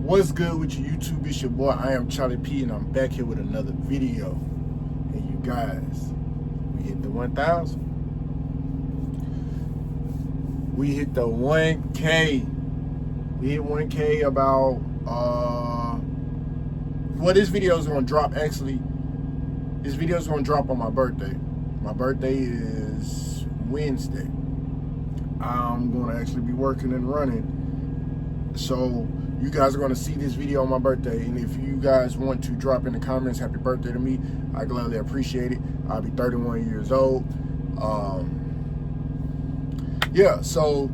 What's good with you YouTube? It's your boy, I am Charlie P, and I'm back here with another video. And you guys, we hit the 1,000. We hit the 1K. We hit 1K about, well, this video is going to drop, actually, this video is going to drop on my birthday. My birthday is Wednesday. I'm going to actually be working and running. So you guys are going to see this video on my birthday, and if you guys want to drop in the comments happy birthday to me, I gladly appreciate it. I'll be 31 years old. Yeah, so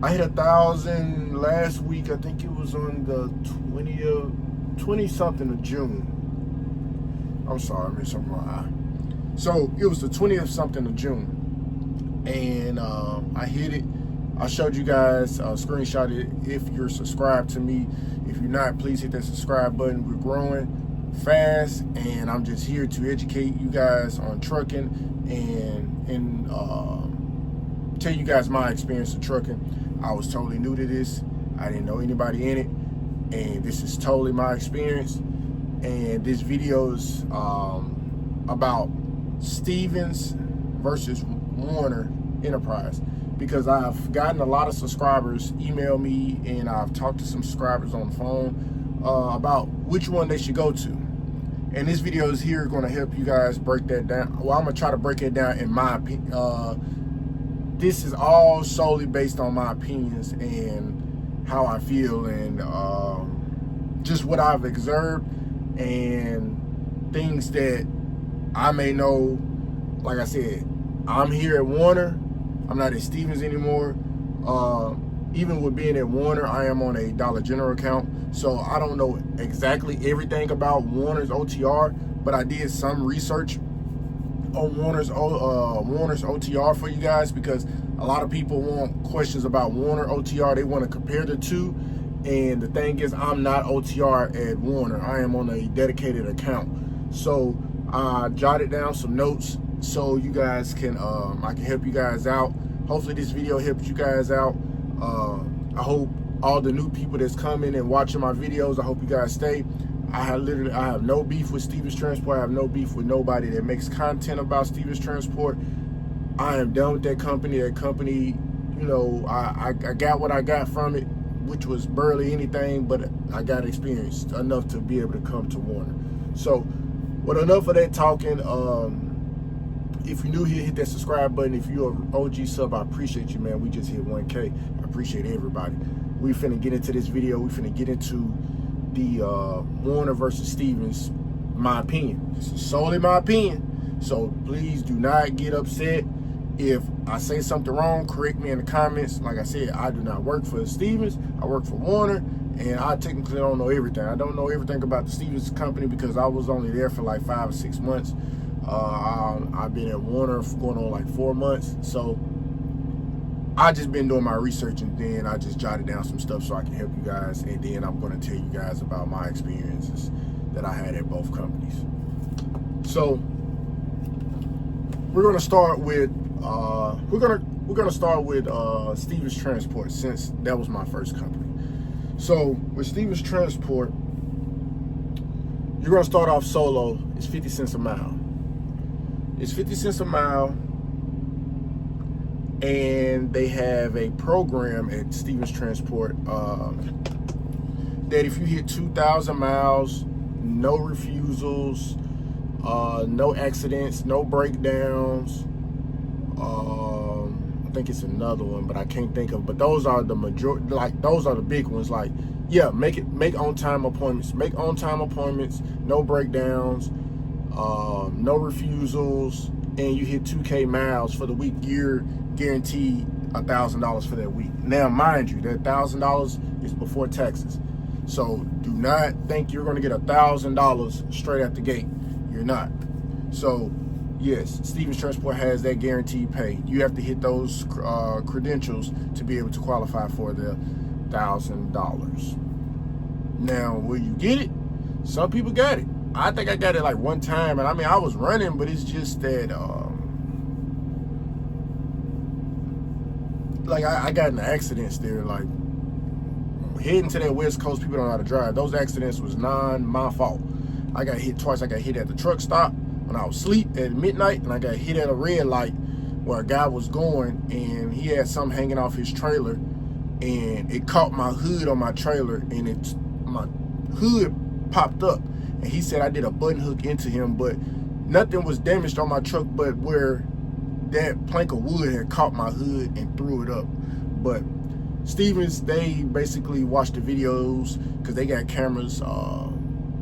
I hit 1,000 last week. I think it was on the 20-something of June. I'm sorry, I missed something on my eye. So it was the 20th something of June, and I hit it. I showed you guys, screenshot it if you're subscribed to me. If you're not, please hit that subscribe button. We're growing fast, and I'm just here to educate you guys on trucking and tell you guys my experience of trucking. I was totally new to this. I didn't know anybody in it, and this is totally my experience. And this video is about Stevens versus Werner Enterprise, because I've gotten a lot of subscribers email me, and I've talked to some subscribers on the phone about which one they should go to. And this video is here going to help you guys break that down. Well, I'm going to try to break it down in my opinion. This is all solely based on my opinions and how I feel, and just what I've observed and things that I may know. Like I said, I'm here at Werner. I'm not at Stevens anymore. Even with being at Werner, I am on a Dollar General account. So I don't know exactly everything about Werner's OTR, but I did some research on Werner's OTR for you guys, because a lot of people want questions about Werner OTR. They want to compare the two. And the thing is, I'm not OTR at Werner. I am on a dedicated account. So I jotted down some notes so you guys can, I can help you guys out. Hopefully this video helps you guys out. I hope all the new people that's coming and watching my videos, I hope you guys stay. I have no beef with Stevens Transport. I have no beef with nobody that makes content about Stevens Transport. I am done with that company. That company, you know, I got what I got from it, which was barely anything, but I got experience enough to be able to come to Werner. So with enough of that talking, if you're new here, hit that subscribe button. If you're an OG sub, I appreciate you, man. We just hit 1K. I appreciate everybody. We finna get into this video. We finna get into the Werner versus Stevens, my opinion. This is solely my opinion. So please do not get upset. If I say something wrong, correct me in the comments. Like I said, I do not work for Stevens. I work for Werner, and I technically don't know everything. I don't know everything about the Stevens company because I was only there for like 5 or 6 months. I've been at Werner for going on like 4 months. So I just been doing my research, and then I just jotted down some stuff so I can help you guys. And then I'm going to tell you guys about my experiences that I had at both companies. So we're going to start with we're gonna start with Stevens Transport, since that was my first company. So with Stevens Transport, you're gonna start off solo. It's 50 cents a mile. It's 50 cents a mile, and they have a program at Stevens Transport that if you hit 2,000 miles, no refusals, no accidents, no breakdowns. I think it's another one, but I can't think of. But those are the majority. Like, those are the big ones. Like, yeah, make on-time appointments. Make on-time appointments. No breakdowns. No refusals, and you hit 2K miles for the week. You're guaranteed $1,000 for that week. Now, mind you, that $1,000 is before taxes. So do not think you're going to get $1,000 straight out the gate. You're not. So yes, Stevens Transport has that guaranteed pay. You have to hit those credentials to be able to qualify for the $1,000. Now, will you get it? Some people got it. I think I got it like one time, and I mean, I was running, but it's just that like I got in accidents there, like heading to that West Coast, people don't know how to drive. Those accidents was my fault. I got hit twice. I got hit at the truck stop when I was asleep at midnight, and I got hit at a red light where a guy was going, and he had something hanging off his trailer, and it caught my hood on my trailer, and my hood popped up, and he said I did a button hook into him, but nothing was damaged on my truck, but where that plank of wood had caught my hood and threw it up. But Stevens, they basically watched the videos because they got cameras,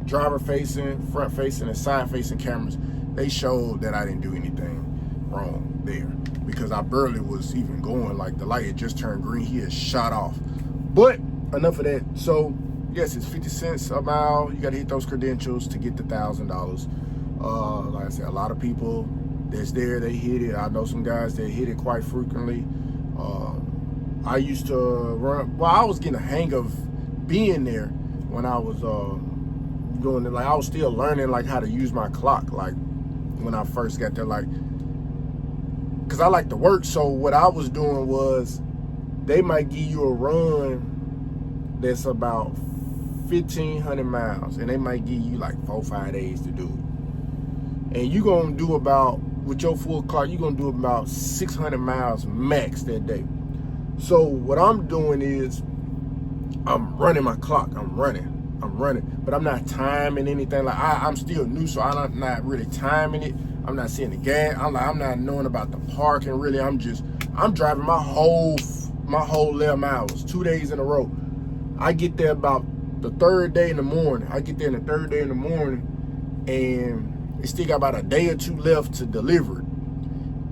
driver facing, front facing, and side facing cameras. They showed that I didn't do anything wrong there because I barely was even going. Like, the light had just turned green, he had shot off. But enough of that. So yes, it's 50 cents a mile. You got to hit those credentials to get the $1,000. Like I said, a lot of people that's there, they hit it. I know some guys that hit it quite frequently. I used to run, well, I was getting a hang of being there when I was doing it. Like, I was still learning like how to use my clock, like when I first got there, like, because I like to work. So what I was doing was, they might give you a run that's about 1,500 miles, and they might give you like 4 or 5 days to do it. And you're gonna do about, with your full clock, you're gonna do about 600 miles max that day. So what I'm doing is, I'm running my clock. I'm running, but I'm not timing anything. Like, I'm still new, so I'm not really timing it. I'm not seeing the gas. I'm not knowing about the parking really. I'm driving my whole 11 hours, 2 days in a row. I get there about the third day in the morning. And they still got about a day or two left to deliver it.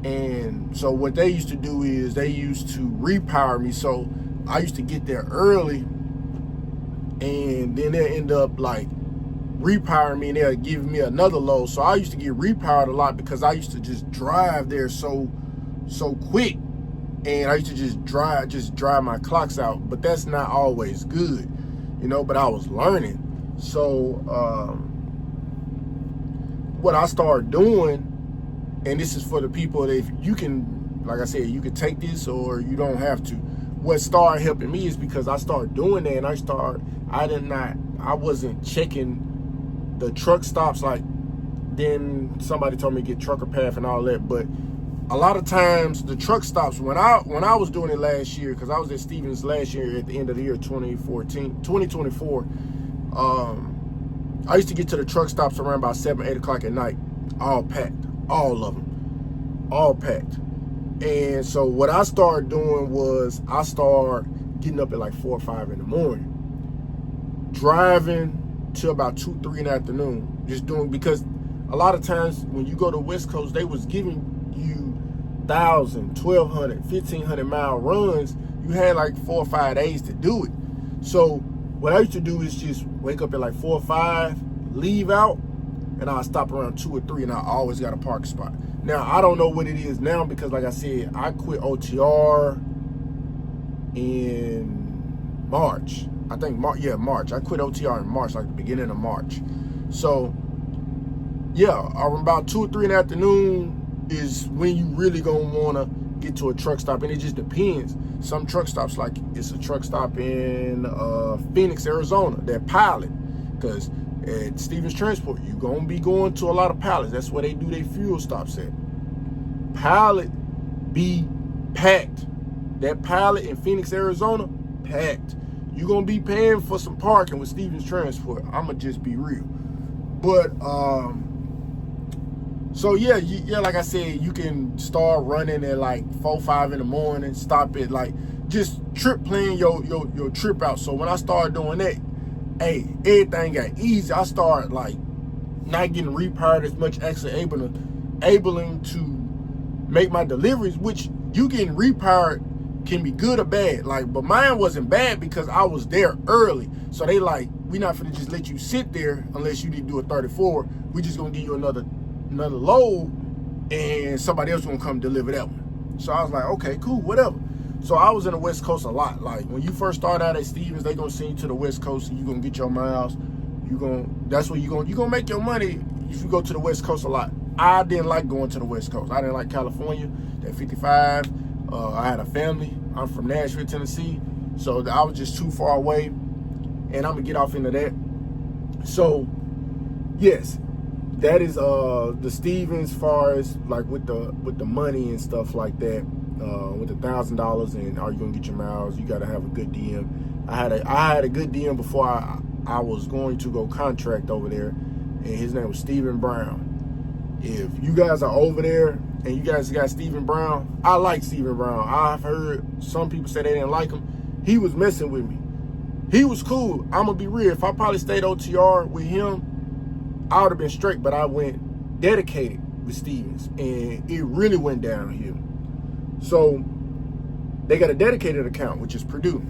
And so what they used to do is, they used to repower me. So I used to get there early, and then they'll end up like repowering me, and they'll give me another load. So I used to get repowered a lot because I used to just drive there so quick, and I used to just drive my clocks out. But that's not always good, you know. But I was learning. So what I started doing, and this is for the people that, if you can, like I said, you can take this or you don't have to. What started helping me is because I started doing that, and I wasn't checking the truck stops. Like, then somebody told me to get trucker path and all that. But a lot of times the truck stops, when I was doing it last year, because I was at Stevens last year at the end of the year 2024, I used to get to the truck stops around about 7, 8 o'clock at night, all packed, all of them, all packed. And so what I started doing was, I started getting up at like 4 or 5 in the morning, driving till about 2, 3 in the afternoon, just doing, because a lot of times when you go to West Coast, they was giving you 1,000, 1,200, 1,500 mile runs. You had like 4 or 5 days to do it. So what I used to do is just wake up at like 4 or 5, leave out, and I'll stop around 2 or 3, and I always got a parking spot. Now, I don't know what it is now, because like I said, I quit OTR in March. I think March. I quit OTR in March, like the beginning of March. So yeah, about 2 or 3 in the afternoon is when you really gonna wanna get to a truck stop, and it just depends. Some truck stops, like it's a truck stop in Phoenix, Arizona, they're pilot, because at Stevens Transport, you're gonna be going to a lot of pilots. That's where they do their fuel stops at. Pilot be packed. That pilot in Phoenix, Arizona, packed. You're gonna be paying for some parking with Stevens Transport. I'ma just be real. But so yeah, like I said, you can start running at like 4, 5 in the morning, stop it, like just plan your trip out. So when I started doing that, hey, everything got easy. I started like not getting repowered as much, actually able to make my deliveries, which you getting repowered can be good or bad. Like, but mine wasn't bad because I was there early. So they like, we not finna just let you sit there unless you need to do a 34. We just gonna give you another load, and somebody else gonna come deliver that one. So I was like, okay, cool, whatever. So I was in the West Coast a lot. Like when you first start out at Stevens, they gonna send you to the West Coast, and you gonna get your miles. That's where you gonna make your money if you go to the West Coast a lot. I didn't like going to the West Coast. I didn't like California, that 55. I had a family. I'm from Nashville, Tennessee. So I was just too far away. and I'm gonna get off into that. So yes, that is the Stevens, far as like with the money and stuff like that, with $1,000 and are you gonna get your miles, you gotta have a good DM. I had a good DM before I was going to go contract over there, and his name was Stephen Brown. If you guys are over there and you guys got Stephen Brown, I like Stephen Brown. I've heard some people say they didn't like him. He was messing with me. He was cool. I'm gonna be real. If I probably stayed OTR with him, I would have been straight, but I went dedicated with Stevens, and it really went downhill. So they got a dedicated account, which is Purdue.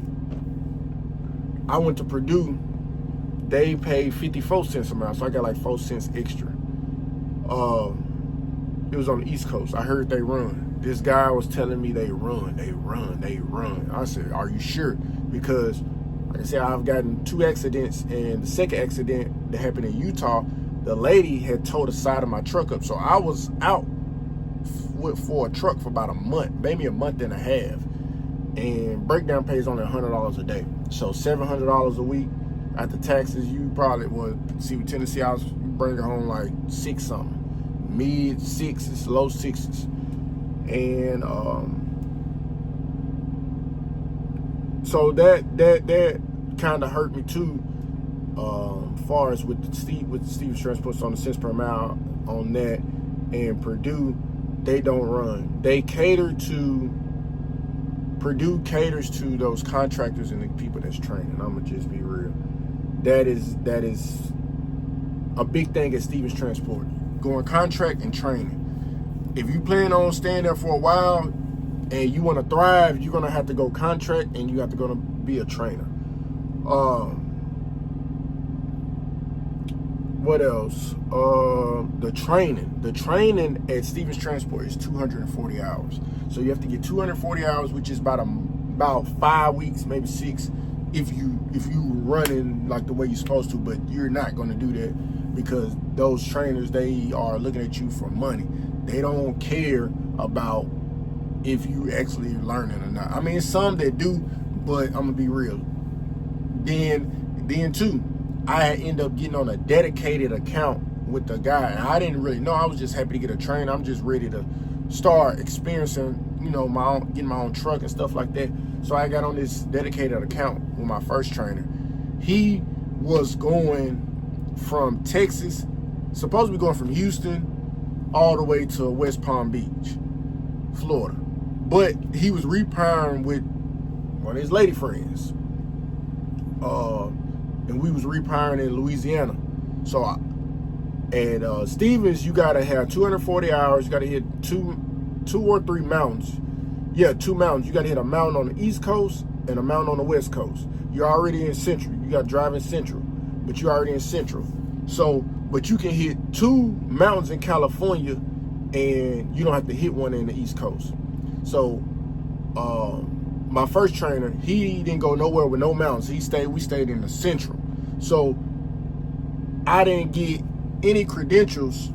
I went to Purdue. They paid 54 cents a mile, so I got like 4 cents extra. It was on the East Coast. I heard they run. This guy was telling me they run. I said, are you sure? Because, like I said, I've gotten 2 accidents, and the second accident that happened in Utah, the lady had towed the side of my truck up. So I was out for a truck for about a month, maybe a month and a half. And breakdown pay is only $100 a day. So $700 a week after taxes, you probably would see with Tennessee, I was bringing home like 6 something. Mid 6s, low 6s. And so that kind of hurt me too, far as with Stevens Transports on the cents per mile on that. And Purdue, they don't run. Purdue caters to those contractors and the people that's training. I'm gonna just be real. That is a big thing at Stevens Transport. Going contract and training. If you plan on staying there for a while and you want to thrive, you're gonna have to go contract, and you have to go to be a trainer. What else? The training at Stevens Transport is 240 hours. So you have to get 240 hours, which is about 5 weeks, maybe 6, if you running like the way you're supposed to. But you're not going to do that, because those trainers, they are looking at you for money. They don't care about if you actually learning or not. I mean, some that do, but I'm gonna be real. Then too, I end up getting on a dedicated account with the guy, and I didn't really know. I was just happy to get a trainer. I'm just ready to start experiencing, getting my own truck and stuff like that. So I got on this dedicated account with my first trainer. He was going from Texas, supposed to be going from Houston all the way to West Palm Beach, Florida. But he was repiring with one of his lady friends. And we was repiring in Louisiana. So at Stevens, you gotta have 240 hours. You gotta hit two or three mountains. Yeah, 2 mountains. You gotta hit a mountain on the East Coast and a mountain on the West Coast. You're already in Central. You gotta drive in Central, but you're already in Central. So, but you can hit 2 mountains in California, and you don't have to hit one in the East Coast. So, my first trainer, he didn't go nowhere with no mountains. We stayed in the Central. So I didn't get any credentials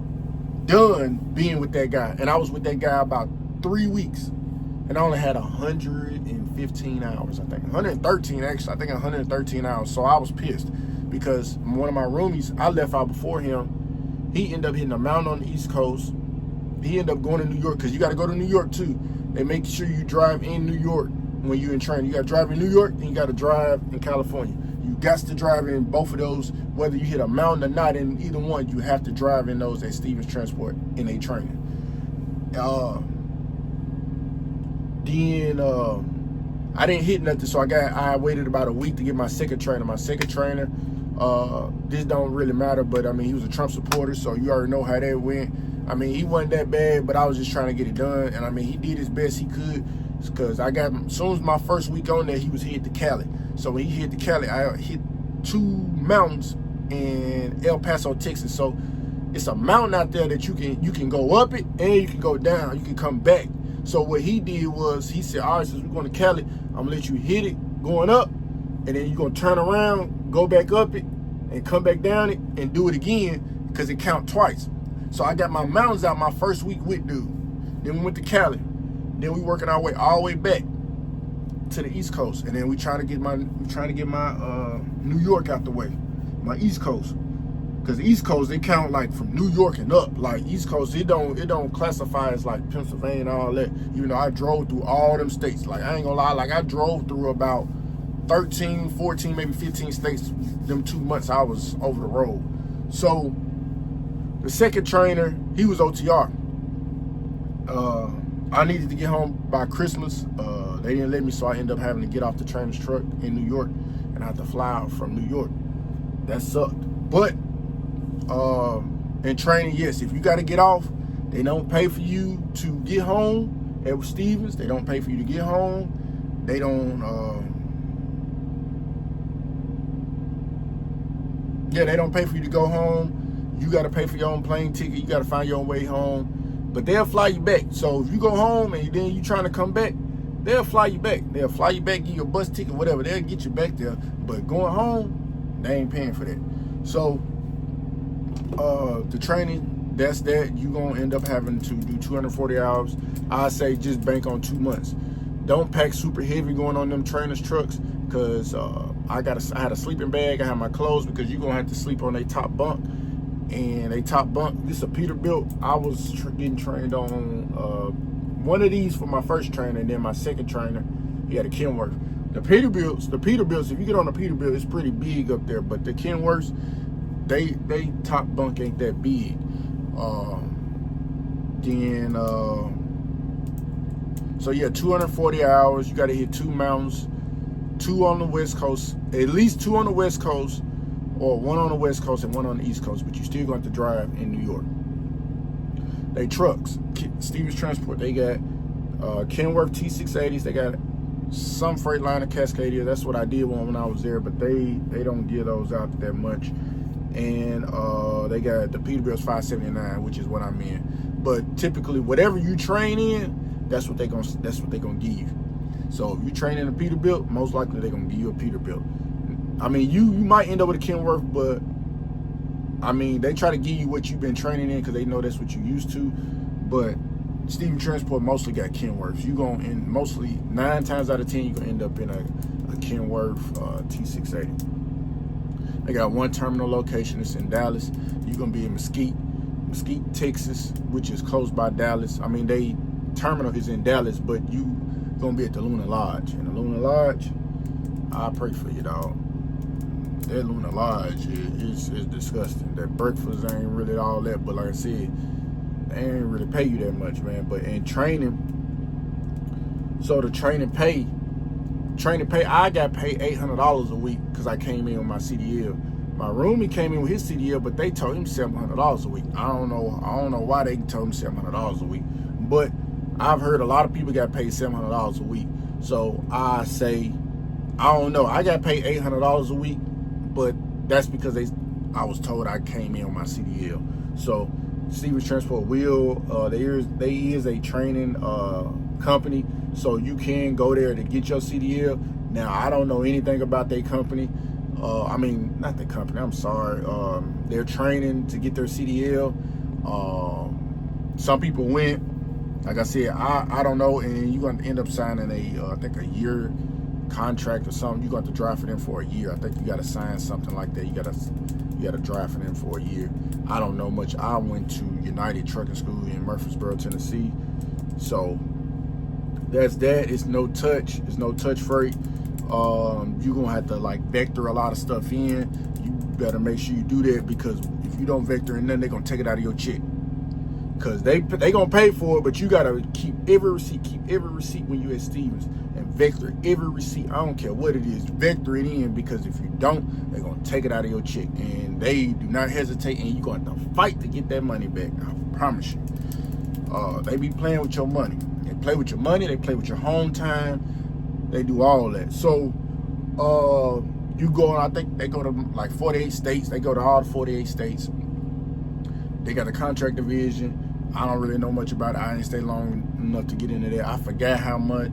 done being with that guy. And I was with that guy about 3 weeks. And I only had 115 hours, I think. 113, actually. I think 113 hours. So I was pissed, because one of my roomies, I left out before him. He ended up hitting a mountain on the East Coast. He ended up going to New York, because you got to go to New York too. They make sure you drive in New York when you're in training. You got to drive in New York, and you got to drive in California. You got to drive in both of those, whether you hit a mountain or not. In either one, you have to drive in those at Stevens Transport in a training. Then I didn't hit nothing, so I waited about a week to get my second trainer. My second trainer, this don't really matter, but I mean, he was a Trump supporter, so you already know how that went. I mean, he wasn't that bad, but I was just trying to get it done, and I mean, he did his best he could, because as soon as my first week on there, he was hit to Cali. So when he hit to Cali, I hit 2 mountains in El Paso, Texas. So it's a mountain out there that you can go up it, and you can go down. You can come back. So what he did was, he said, all right, since we're going to Cali, I'm gonna let you hit it going up, and then you're gonna turn around, go back up it, and come back down it, and do it again, because it count twice. So I got my mountains out my first week with dude. Then we went to Cali. Then we working our way all the way back to the East Coast, and then we trying to get my New York out the way, my East Coast. Because the East Coast, they count like from New York and up. Like East Coast, it don't classify as like Pennsylvania and all that. Even though I drove through all them states. Like I ain't gonna lie, like I drove through about 13, 14, maybe 15 states them 2 months I was over the road. So the second trainer, he was OTR. I needed to get home by Christmas. They didn't let me, so I ended up having to get off the trainer's truck in New York, and I had to fly out from New York. That sucked. But in training, yes, if you got to get off, they don't pay for you to get home. Edward Stevens, they don't pay for you to get home. They don't, they don't pay for you to go home. You got to pay for your own plane ticket. You got to find your own way home. But they'll fly you back. So if you go home and then you trying to come back, they'll fly you back. They'll fly you back, give you a bus ticket, whatever. They'll get you back there. But going home, they ain't paying for that. So the training, that's that. You're going to end up having to do 240 hours. I say just bank on 2 months. Don't pack super heavy going on them trainers trucks, because I had a sleeping bag. I had my clothes, because you're going to have to sleep on a top bunk. And a top bunk, this is a Peterbilt. I was getting trained on one of these for my first trainer, and then my second trainer, he had a Kenworth. The Peterbilts, if you get on a Peterbilt, it's pretty big up there, but the Kenworths, they top bunk ain't that big. So yeah, 240 hours. You got to hit 2 mountains, 2 on the West Coast, at least 2 on the West Coast, or 1 on the West Coast and 1 on the East Coast, but you still going to have to drive in New York. They trucks, Stevens Transport, they got Kenworth T680s, they got some Freightliner Cascadia. That's what I did when I was there, but they don't give those out that much. And they got the Peterbilt's 579, which is what I'm in. But typically, whatever you train in, that's what they gonna give you. So if you train in a Peterbilt, most likely they're gonna give you a Peterbilt. I mean, you might end up with a Kenworth, but I mean, they try to give you what you've been training in, because they know that's what you used to. But Stevens Transport mostly got Kenworths. You going in mostly 9 times out of 10, you gonna end up in a Kenworth T680. They got 1 terminal location. It's in Dallas. You're gonna be in Mesquite, Texas, which is close by Dallas. I mean, they terminal is in Dallas, but you gonna be at the Luna Lodge. And the Luna Lodge, I pray for you, dog. That Luna Lodge is disgusting. That breakfast ain't really all that, but like I said, they ain't really pay you that much, man. But in training, so the training pay, I got paid $800 a week because I came in with my CDL. My roomie came in with his CDL, but they told him $700 a week. I don't know why they told him $700 a week, but I've heard a lot of people got paid $700 a week. So I say, I don't know. I got paid $800 a week, but that's because I was told I came in with my CDL. So Stevens Transport they is a training company, so you can go there to get your CDL. Now, I don't know anything about their company. I mean, not the company, I'm sorry. They're training to get their CDL. Some people went. Like I said, I don't know, and you're going to end up signing I think a year contract or something. You're going to have to drive for them for a year. I think you got to sign something like that. You got to drive for them for a year. I don't know much. I went to United Trucking School in Murfreesboro, Tennessee. So that's that. It's no touch. It's no touch freight. You're going to have to like vector a lot of stuff in. You better make sure you do that, because if you don't vector in, then they're going to take it out of your check. Because they going to pay for it, but you got to keep every receipt when you at Stevens, and vector every receipt. I don't care what it is, vector it in, because if you don't, they're going to take it out of your check, and they do not hesitate, and you're going to have to fight to get that money back. I promise you. They be playing with your money. They play with your money. They play with your home time. They do all that. So you go, I think they go to like 48 states. They go to all the 48 states. They got a contract division. I don't really know much about it. I didn't stay long enough to get into that. I forgot how much,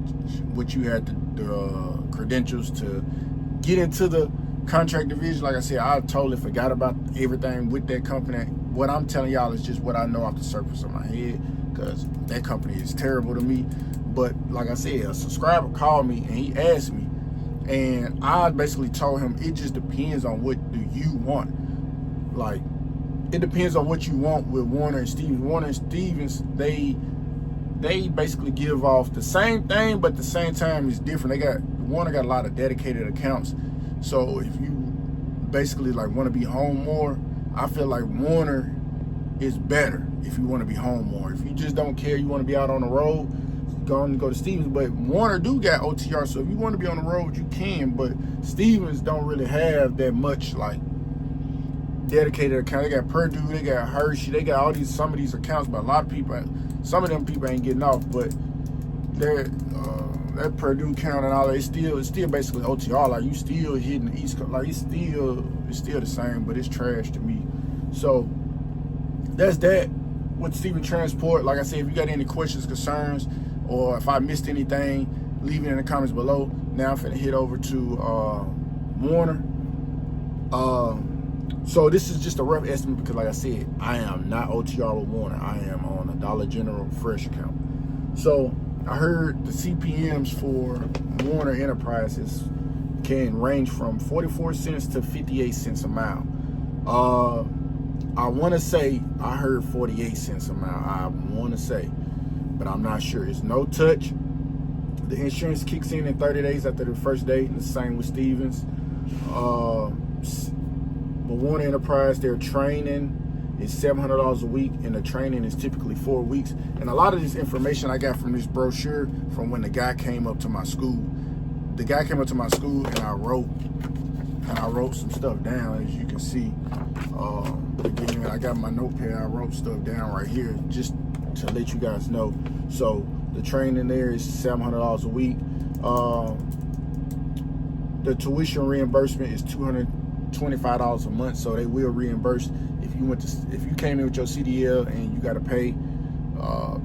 what you had the credentials to get into the contract division. Like I said, I totally forgot about everything with that company. What I'm telling y'all is just what I know off the surface of my head, because that company is terrible to me. But like I said, a subscriber called me and he asked me, and I basically told him it just depends on what do you want. Like, it depends on what you want with Werner and Stevens. Werner and Stevens, they basically give off the same thing, but at the same time it's different. Werner got a lot of dedicated accounts. So if you basically like want to be home more, I feel like Werner is better if you want to be home more. If you just don't care, you want to be out on the road, go to Stevens. But Werner do got OTR, so if you want to be on the road, you can. But Stevens don't really have that much like dedicated account. They got Purdue, they got Hershey, they got some of these accounts, but a lot of people, some of them people ain't getting off. But that Purdue count and all that, it's still basically OTR. Like, you still hitting the East Coast. Like, it's still the same, but it's trash to me. So that's that with Stevens Transport. Like I said, if you got any questions, concerns, or if I missed anything, leave it in the comments below. Now I'm finna head over to Werner. So this is just a rough estimate because, like I said, I am not OTR with Werner. I am on a Dollar General Fresh account. So I heard the CPMs for Werner Enterprises can range from 44 cents to 58 cents a mile. I want to say I heard 48 cents a mile. I want to say, but I'm not sure. It's no touch. The insurance kicks in 30 days after the first day. The same with Stevens. But Werner Enterprise, their training is $700 a week, and the training is typically 4 weeks. And a lot of this information I got from this brochure from when the guy came up to my school. The guy came up to my school, and I wrote some stuff down, as you can see. Again, I got my notepad. I wrote stuff down right here just to let you guys know. So the training there is $700 a week. The tuition reimbursement is $225 a month, so they will reimburse if you came in with your CDL and you got to pay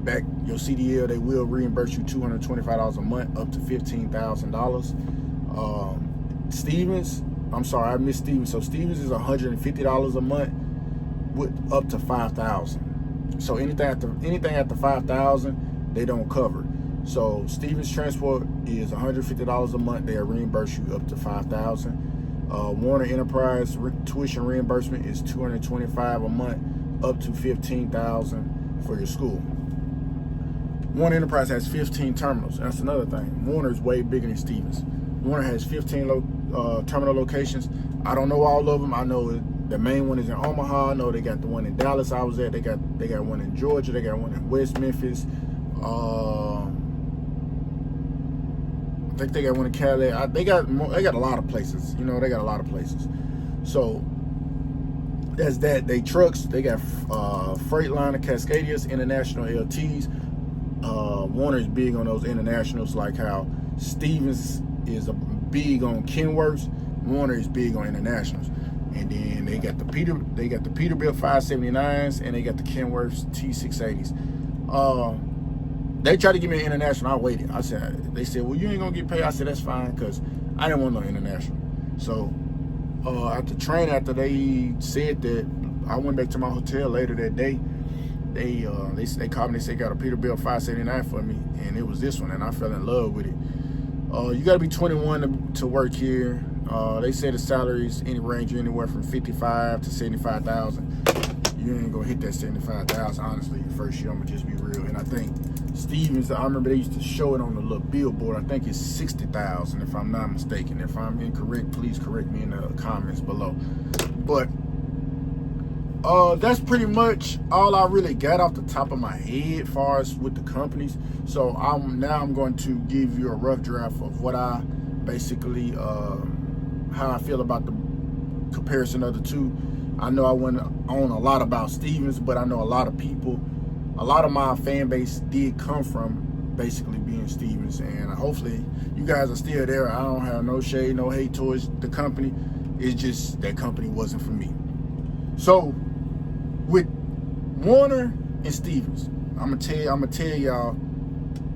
back your CDL. They will reimburse you $225 a month up to $15,000. Stevens, I'm sorry, I missed Stevens. So Stevens is $150 a month with up to $5,000. So anything after $5,000, they don't cover. So Stevens Transport is $150 a month. They'll reimburse you up to $5,000. Werner Enterprise tuition reimbursement is $225 a month up to $15,000 for your school. Werner Enterprise has 15 terminals. That's another thing. Werner is way bigger than Stevens. Werner has 15 terminal locations. I don't know all of them. I know the main one is in Omaha. I know they got the one in Dallas I was at. They got one in Georgia. They got one in West Memphis. I think they got one in Cali. They got a lot of places. You know, they got a lot of places. So that's that. They trucks. They got Freightliner, Cascadias, International LTs. Werner is big on those internationals, like how Stevens is big on Kenworths. Werner is big on internationals. And then they got the Peterbilt 579s, and they got the Kenworths T680s. They tried to give me an international. I waited. They said, well, you ain't gonna get paid. I said, that's fine, because I didn't want no international. So after they said that, I went back to my hotel later that day. They called me. They said got a Peterbilt 579 for me, and it was this one, and I fell in love with it. You got to be 21 to work here. They say the salaries range anywhere from $55,000 to $75,000. You ain't gonna hit that $75,000 honestly. First year, I'm gonna just be real. And I think Stevens, I remember they used to show it on the little billboard. I think it's $60,000 if I'm not mistaken. If I'm incorrect, please correct me in the comments below. But that's pretty much all I really got off the top of my head as far as with the companies. So I'm going to give you a rough draft of what I basically how I feel about the comparison of the two. I know I went on a lot about Stevens, but I know a lot of people, a lot of my fan base did come from basically being Stevens, and hopefully you guys are still there. I don't have no shade, no hate towards the company. It's just that company wasn't for me. So with Werner and Stevens, I'm gonna tell y'all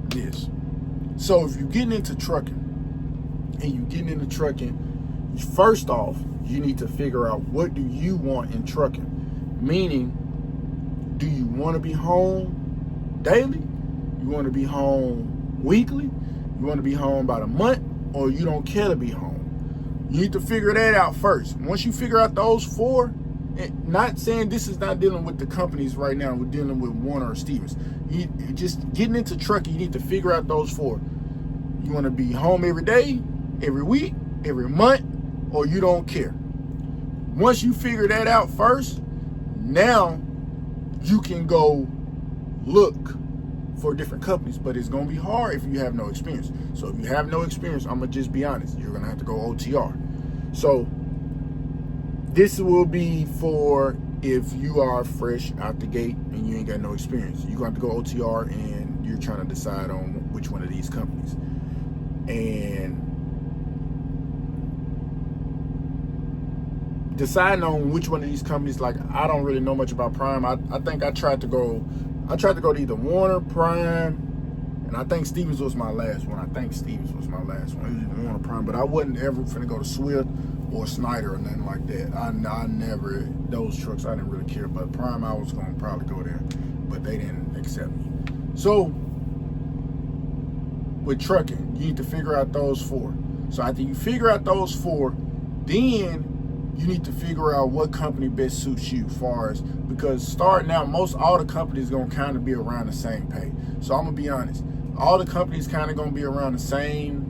this. So if you're getting into trucking, first off, you need to figure out what do you want in trucking. Meaning, do you want to be home daily? You want to be home weekly, you want to be home about a month, or you don't care to be home. You need to figure that out first. Once you figure out those 4, not saying this is not dealing with the companies right now, we're dealing with Werner or Stevens. You just getting into trucking, you need to figure out those 4. You want to be home every day, every week, every month, or you don't care. Once you figure that out first, now you can go look for different companies, but it's going to be hard if you have no experience. So if you have no experience, I'm going to just be honest, you're going to have to go OTR. So this will be for if you are fresh out the gate and you ain't got no experience. You're going to have to go OTR and you're trying to decide on which one of these companies. And deciding on which one of these companies, like, I don't really know much about Prime. I think I tried to go to either Werner, Prime, and I think Stevens was my last one. It was either Werner, Prime, but I wasn't ever finna go to Swift or Snyder or nothing like that. I never, those trucks, I didn't really care. But Prime, I was gonna probably go there, but they didn't accept me. So with trucking, you need to figure out those 4. So after you figure out those 4, then you need to figure out what company best suits you, because starting out, all the companies gonna kind of be around the same pay. So I'm gonna be honest, all the companies kind of gonna be around the same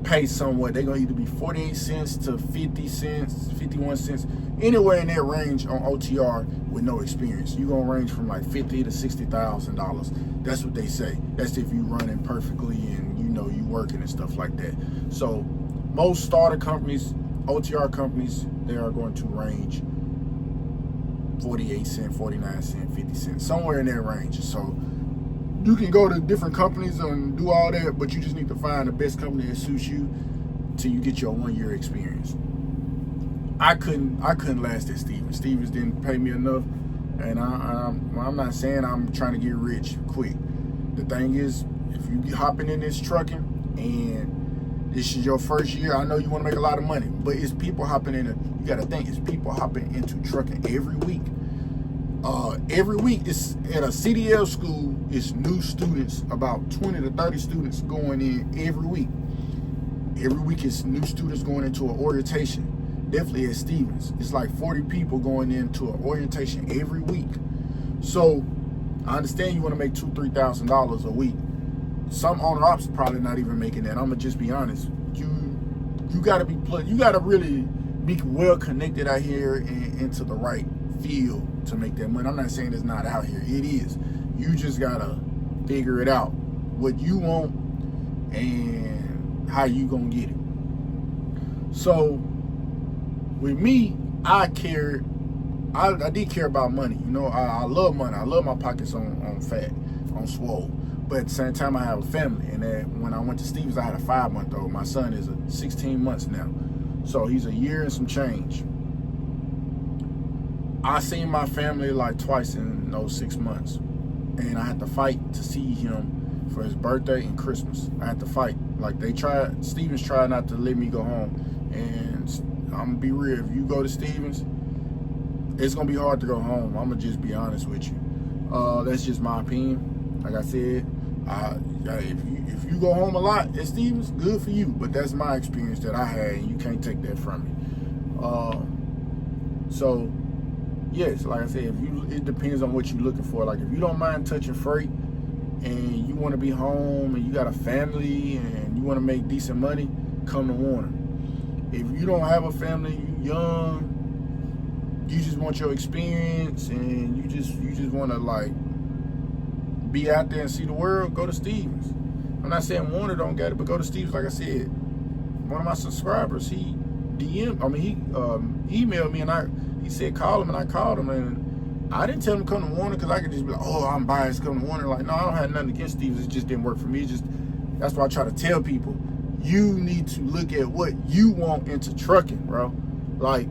pay somewhat. They're gonna either be 48 cents to 50 cents, 51 cents, anywhere in that range on OTR with no experience. You're gonna range from like $50,000 to $60,000. That's what they say. That's if you running perfectly and you know you working and stuff like that. So most starter companies, OTR companies, they are going to range 48 cents, 49 cents, 50 cents, somewhere in that range. So you can go to different companies and do all that, but you just need to find the best company that suits you till you get your 1 year experience. I couldn't last at Stevens. Stevens didn't pay me enough, and I'm not saying I'm trying to get rich quick. The thing is, if you hopping in this trucking and this is your first year, I know you want to make a lot of money, but it's people hopping in. You got to think, it's people hopping into trucking every week. Every week, it's at a CDL school, it's new students, about 20 to 30 students going in every week. Every week, it's new students going into an orientation. Definitely at Stevens, it's like 40 people going into an orientation every week. So I understand you want to make $2,000-$3,000 a week. Some owner ops probably not even making that. I'm gonna just be honest. You gotta really be well connected out here and into the right field to make that money. I'm not saying it's not out here. It is. You just gotta figure it out, what you want and how you gonna get it. So with me, I did care about money. You know, I love money. I love my pockets on fat, on swole. But at the same time, I have a family. And when I went to Stevens, I had a 5-month-old. My son is 16 months now. So he's a year and some change. I seen my family like twice in those 6 months. And I had to fight to see him for his birthday and Christmas. I had to fight. Like Stevens tried not to let me go home. And I'm gonna be real, if you go to Stevens, it's gonna be hard to go home. I'm gonna just be honest with you. That's just my opinion. Like I said, if you go home a lot at Stevens, good for you. But that's my experience that I had, and you can't take that from me. So yes, like I said, it depends on what you're looking for. Like if you don't mind touching freight and you want to be home and you got a family and you want to make decent money, come to Werner. If you don't have a family, you young, you just want your experience and you just want to like be out there and see the world, go to Stevens. I'm not saying Werner don't get it, but go to Stevens. Like I said, one of my subscribers, he emailed me and he said call him, and I called him, and I didn't tell him to come to Werner because I could just be like, oh, I'm biased, come to Werner. Like, no, I don't have nothing against Stevens. It just didn't work for me. That's why I try to tell people, you need to look at what you want into trucking, bro. Like,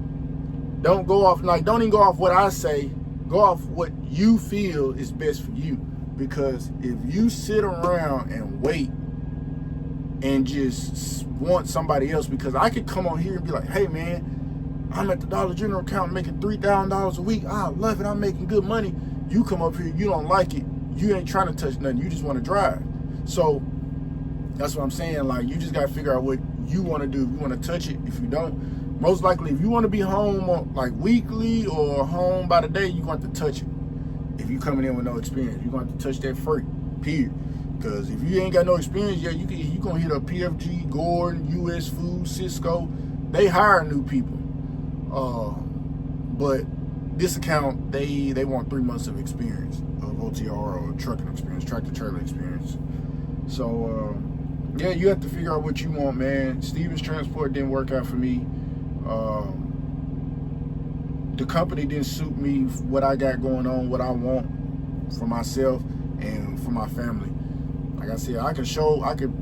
don't even go off what I say. Go off what you feel is best for you. Because if you sit around and wait and just want somebody else, because I could come on here and be like, hey man, I'm at the Dollar General account making $3,000 a week. I love it. I'm making good money. You come up here, you don't like it. You ain't trying to touch nothing. You just want to drive. So that's what I'm saying. Like, you just got to figure out what you want to do. If you want to touch it, if you don't, most likely, if you want to be home like weekly or home by the day, you're going to have to touch it. If you coming in with no experience, you're going to have to touch that freight, period. Because if you ain't got no experience, yeah, you going to hit up PFG, Gordon, US Food, Cisco. They hire new people. But this account, they want 3 months of experience of OTR or trucking experience, tractor trailer experience. So, yeah, you have to figure out what you want, man. Stevens Transport didn't work out for me. The company didn't suit me, what I got going on, what I want for myself and for my family. Like I said, I could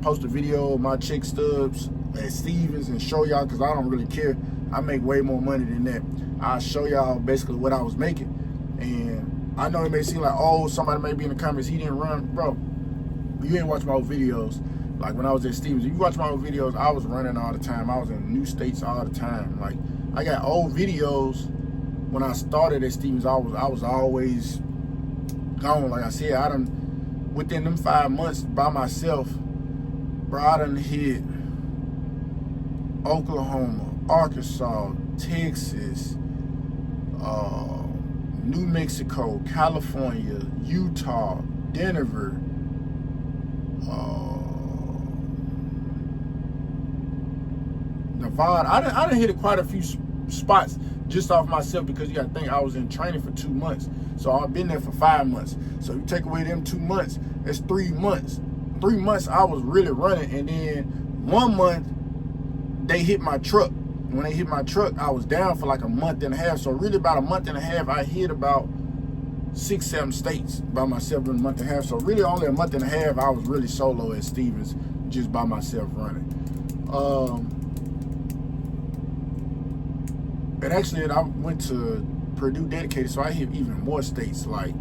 post a video of my chick stubs at Stevens and show y'all, because I don't really care. I make way more money than that. I'll show y'all basically what I was making. And I know it may seem like, oh, somebody may be in the comments, he didn't run. Bro, you ain't watch my old videos. Like when I was at Stevens, if you watch my old videos, I was running all the time. I was in new states all the time. Like, I got old videos. When I started at Stevens, I was always gone. Like I said, within them 5 months by myself, bro, I done hit Oklahoma, Arkansas, Texas, New Mexico, California, Utah, Denver, Nevada. I done hit quite a few spots just off myself, because you got to think I was in training for 2 months. So I've been there for 5 months. So you take away them 2 months, that's 3 months. 3 months I was really running, and then 1 month they hit my truck. When they hit my truck, I was down for like a month and a half. So really about a month and a half, I hit about 6-7 states by myself in a month and a half. So really only a month and a half I was really solo at Stevens, just by myself running. And actually, I went to Purdue dedicated, so I hit even more states. Like,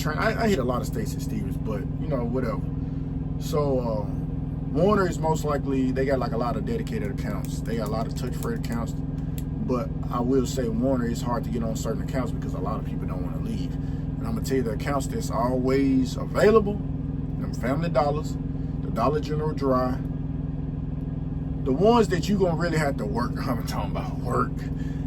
I hit a lot of states at Stevens, but you know, whatever. So Werner is most likely, they got like a lot of dedicated accounts. They got a lot of touch freight accounts, but I will say Werner is hard to get on certain accounts because a lot of people don't want to leave. And I'm gonna tell you, the accounts that's always available, them Family Dollars, the Dollar General Dry. The ones that you gonna really have to work, I'm talking about work,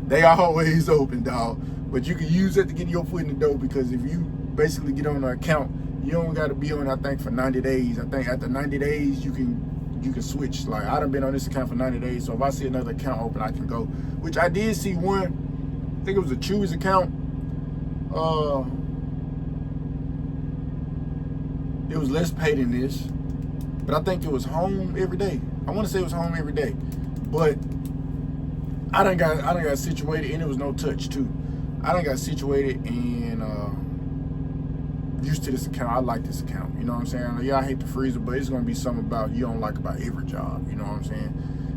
they always open, dog. But you can use that to get your foot in the door, because if you basically get on an account, you don't gotta be on, I think, for 90 days. I think after 90 days, you can switch. Like, I done been on this account for 90 days, so if I see another account open, I can go. Which I did see one, I think it was a Chewy's account. It was less paid than this, but I think it was home every day. I want to say it was home every day, but I done got situated, and it was no touch too. I done got situated and used to this account. I like this account. You know what I'm saying? Yeah, I hate the freezer, but it's gonna be something about you don't like about every job. You know what I'm saying?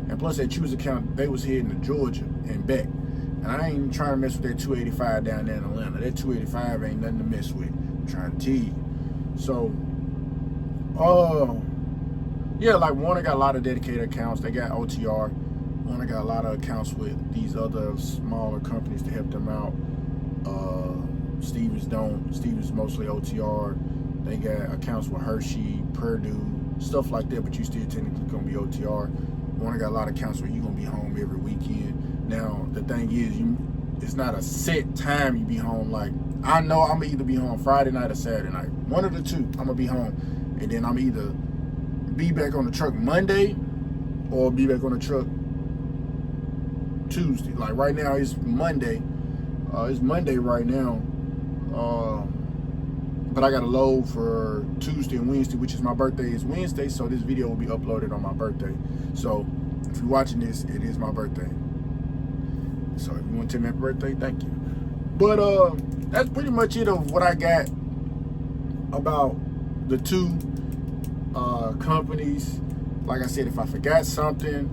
And plus, that Choose account, they was heading to Georgia and back, and I ain't even trying to mess with that 285 down there in Atlanta. That 285 ain't nothing to mess with. I'm trying to tell you. So, yeah, like Werner got a lot of dedicated accounts. They got OTR. Werner got a lot of accounts with these other smaller companies to help them out. Stevens don't. Stevens mostly OTR. They got accounts with Hershey, Purdue, stuff like that, but you still technically gonna be OTR. Werner got a lot of accounts where you gonna be home every weekend. Now, the thing is, it's not a set time you be home. Like, I know I'm gonna either be home Friday night or Saturday night. One of the two, I'm gonna be home. And then I'm either be back on the truck Monday or be back on the truck Tuesday. Like right now, it's Monday. It's Monday right now. But I got a load for Tuesday and Wednesday, which is my birthday is Wednesday, so this video will be uploaded on my birthday. So if you're watching this, it is my birthday. So if you want to tell me happy birthday, thank you. But that's pretty much it of what I got about the two companies. Like I said, if I forgot something,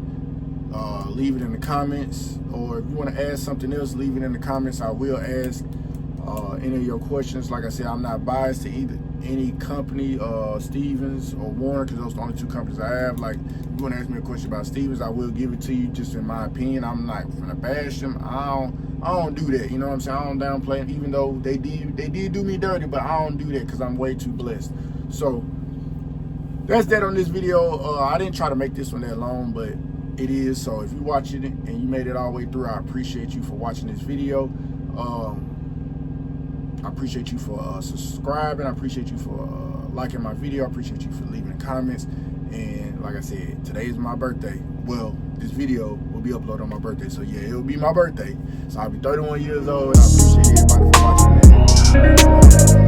leave it in the comments, or if you want to ask something else, leave it in the comments. I will ask any of your questions. Like I said, I'm not biased to either any company, Stevens or Werner, because those are the only two companies I have. Like, if you want to ask me a question about Stevens, I will give it to you, just in my opinion. I'm not gonna bash them. I don't do that. You know what I'm saying? I don't downplay them, even though they did do me dirty, but I don't do that because I'm way too blessed. So that's that on this video. I didn't try to make this one that long, but it is. So if you're watching it and you made it all the way through, I appreciate you for watching this video. I appreciate you for subscribing. I appreciate you for liking my video. I appreciate you for leaving comments. And like I said, today is my birthday. Well, this video will be uploaded on my birthday. So yeah, it'll be my birthday. So I'll be 31 years old, and I appreciate everybody for watching, man.